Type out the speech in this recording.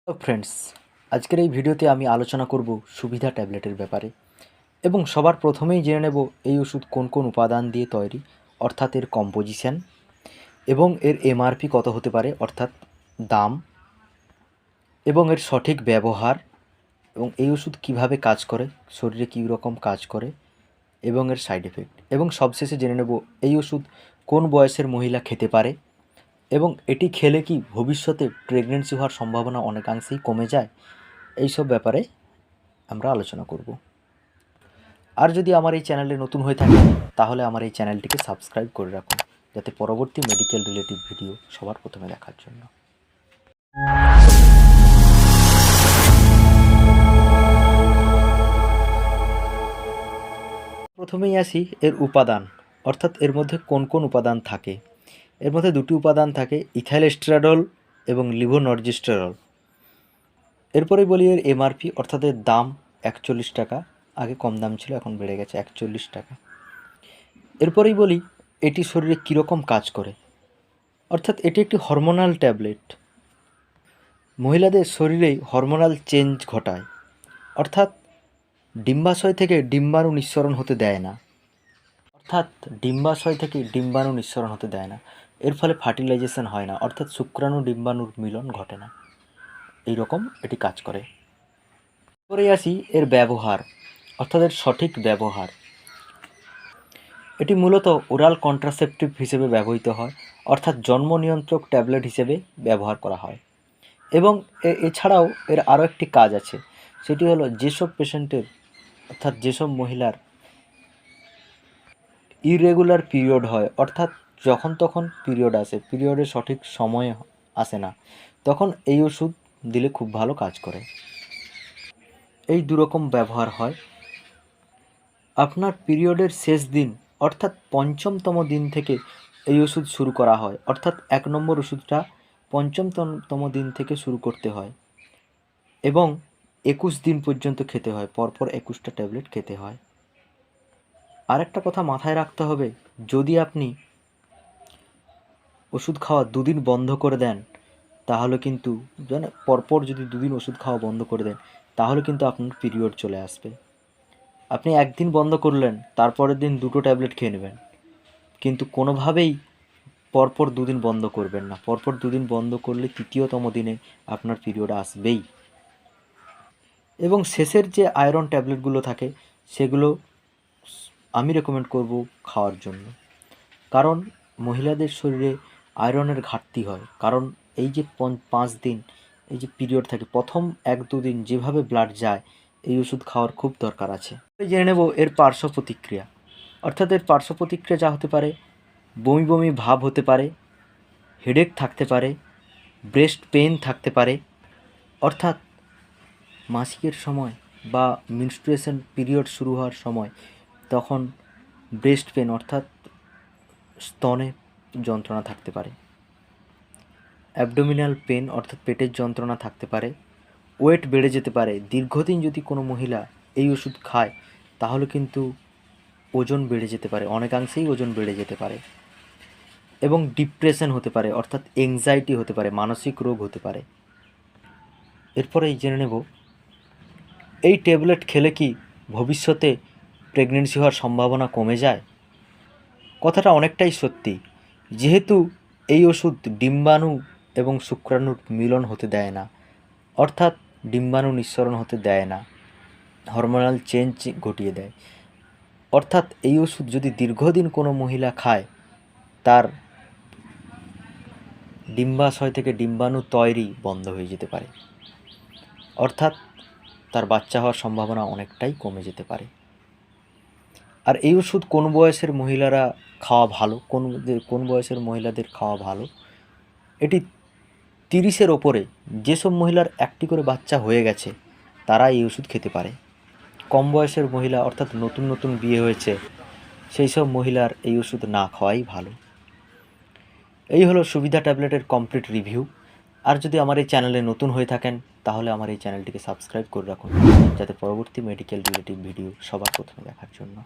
তো ফ্রেন্ডস, আজকের এই ভিডিওতে আমি আলোচনা করব সুবিধা ট্যাবলেটের ব্যাপারে এবং সবার প্রথমেই জেনে নেব এই ওষুধ কোন কোন উপাদান দিয়ে তৈরি, অর্থাৎ এর কম্পোজিশন এবং এর এমআরপি কত হতে পারে, অর্থাৎ দাম, এবং এর সঠিক ব্যবহার, এবং এই ওষুধ কিভাবে কাজ করে, শরীরে কী রকম কাজ করে এবং এর সাইড এফেক্ট, এবং সবশেষে জেনে নেব এই ওষুধ কোন বয়সের মহিলা খেতে পারে এবং এটি খেলে কি ভবিষ্যতে প্রেগনেন্সি হওয়ার সম্ভাবনা অনেকাংশেই কমে যায়। এইসব ব্যাপারে আমরা আলোচনা করব। আর যদি আমার এই চ্যানেলে নতুন হয়ে থাকে তাহলে আমার এই চ্যানেলটিকে সাবস্ক্রাইব করে রাখুন, যাতে পরবর্তী মেডিকেল রিলেটিভ ভিডিও সবার প্রথমে দেখার জন্য। প্রথমেই আসি এর উপাদান, অর্থাৎ এর মধ্যে কোন কোন উপাদান থাকে। এর মধ্যে দুটি উপাদান থাকে, ইথাইল এস্ট্রাডল এবং লিভোনর্জিস্টেরল। এরপরেই বলি এর এমআরপি, অর্থাৎ এর দাম 41 টাকা, আগে কম দাম ছিল এখন বেড়ে গেছে 41 টাকা। এরপরেই বলি এটি শরীরে কীরকম কাজ করে, অর্থাৎ এটি একটি হরমোনাল ট্যাবলেট, মহিলাদের শরীরে হরমোনাল চেঞ্জ ঘটায়, অর্থাৎ ডিম্বাশয় থেকে ডিম্বাণু নিঃসরণ হতে দেয় না, এর ফলে ফার্টিলাইজেশন হয় না, অর্থাৎ শুক্রাণু ডিম্বাণুর মিলন ঘটে না। এই রকম এটি কাজ করে। এরপরে আসি এর ব্যবহার, অর্থাৎ এর সঠিক ব্যবহার। এটি মূলত ওরাল কন্ট্রাসেপটিভ হিসেবে ব্যবহৃত হয়, অর্থাৎ জন্ম নিয়ন্ত্রক ট্যাবলেট হিসেবে ব্যবহার করা হয়। এবং এছাড়াও এর আরও একটি কাজ আছে, সেটি হলো যেসব পেশেন্টের, অর্থাৎ যেসব মহিলার ইররেগুলার পিরিয়ড হয়, অর্থাৎ যখন তখন পিরিয়ড আসে, পিরিয়ডের সঠিক সময়ে আসে না, তখন এই ওষুধ দিলে খুব ভালো কাজ করে। এই দুরকম ব্যবহার হয়। আপনার পিরিয়ডের শেষ দিন, অর্থাৎ ৫ম দিন থেকে এই ওষুধ শুরু করা হয়, অর্থাৎ ১ নম্বর ওষুধটা ৫ম দিন থেকে শুরু করতে হয় এবং ২১ দিন পর্যন্ত খেতে হয়, পরপর ২১টা ট্যাবলেট খেতে হয়। আর একটা কথা মাথায় রাখতে হবে, যদি আপনি ওষুধ খাওয়া ২ দিন বন্ধ করে দেন, তাহলে কিন্তু পরপর যদি ২ দিন ওষুধ খাওয়া বন্ধ করে দেন, তাহলে কিন্তু আপনার পিরিয়ড চলে আসবে। আপনি একদিন বন্ধ করলেন, তারপরের দিন ২টো ট্যাবলেট খেয়ে নেবেন, কিন্তু কোনোভাবেই পরপর ২ দিন বন্ধ করবেন না। পরপর ২ দিন বন্ধ করলে ৩য়তম দিনে আপনার পিরিয়ড আসবেই। এবং শেষের যে আয়রন ট্যাবলেটগুলো থাকে, সেগুলো আমি রেকমেন্ড করব খাওয়ার জন্য, কারণ মহিলাদের শরীরে আয়রনের ঘাটতি হয়। কারণ এই যে ৫ দিন এই যে পিরিয়ড থাকে, প্রথম ১-২ দিন যেভাবে ব্লাড যায়, এই ওষুধ খাওয়ার খুব দরকার আছে। জেনে নেব এর পার্শ্ব প্রতিক্রিয়া, অর্থাৎ এর পার্শ্ব প্রতিক্রিয়া যা হতে পারে, বমি বমি ভাব হতে পারে, হেডেক থাকতে পারে, ব্রেস্ট পেইন থাকতে পারে, অর্থাৎ মাসিকের সময় বা মেনস্ট্রুয়েশন পিরিয়ড শুরু হওয়ার সময় তখন ব্রেস্ট পেন, অর্থাৎ স্তনে যন্ত্রণা থাকতে পারে, অ্যাবডোমিনাল পেন, অর্থাৎ পেটের যন্ত্রণা থাকতে পারে, ওয়েট বেড়ে যেতে পারে। দীর্ঘদিন যদি কোনো মহিলা এই ওষুধ খায়, তাহলে কিন্তু ওজন বেড়ে যেতে পারে, অনেকাংশেই ওজন বেড়ে যেতে পারে, এবং ডিপ্রেশন হতে পারে, অর্থাৎ এংজাইটি হতে পারে, মানসিক রোগ হতে পারে। এরপরেই জেনে নেব এই ট্যাবলেট খেলে কি ভবিষ্যতে প্রেগনেন্সি হওয়ার সম্ভাবনা কমে যায়। কথাটা অনেকটাই সত্যি, যেহেতু এই ওষুধ ডিম্বাণু এবং শুক্রাণুর মিলন হতে দেয় না, অর্থাৎ ডিম্বাণু নিঃসরণ হতে দেয় না, হরমোনাল চেঞ্জ ঘটিয়ে দেয়। অর্থাৎ এই ওষুধ যদি দীর্ঘদিন কোনো মহিলা খায়, তার ডিম্বাশয় থেকে ডিম্বাণু তৈরি বন্ধ হয়ে যেতে পারে, অর্থাৎ তার বাচ্চা হওয়ার সম্ভাবনা অনেকটাই কমে যেতে পারে। আর এই ওষুধ কোন বয়সের মহিলারা খাওয়া ভালো, কোন বয়সের মহিলাদের খাওয়া ভালো, এটি 30-এর ওপরে যেসব মহিলার একটি করে বাচ্চা হয়ে গেছে, তারা এই ওষুধ খেতে পারে। কম বয়সের মহিলা, অর্থাৎ নতুন নতুন বিয়ে হয়েছে, সেই সব মহিলার এই ওষুধ না খাওয়াই ভালো। এই হলো সুবিধা ট্যাবলেটের কমপ্লিট রিভিউ। আর যদি আমার এই চ্যানেলে নতুন হয়ে থাকেন, তাহলে আমার এই চ্যানেলটিকে সাবস্ক্রাইব করে রাখুন, যাতে পরবর্তী মেডিকেল রিলেটিভ ভিডিও সবার প্রথমে দেখার জন্য।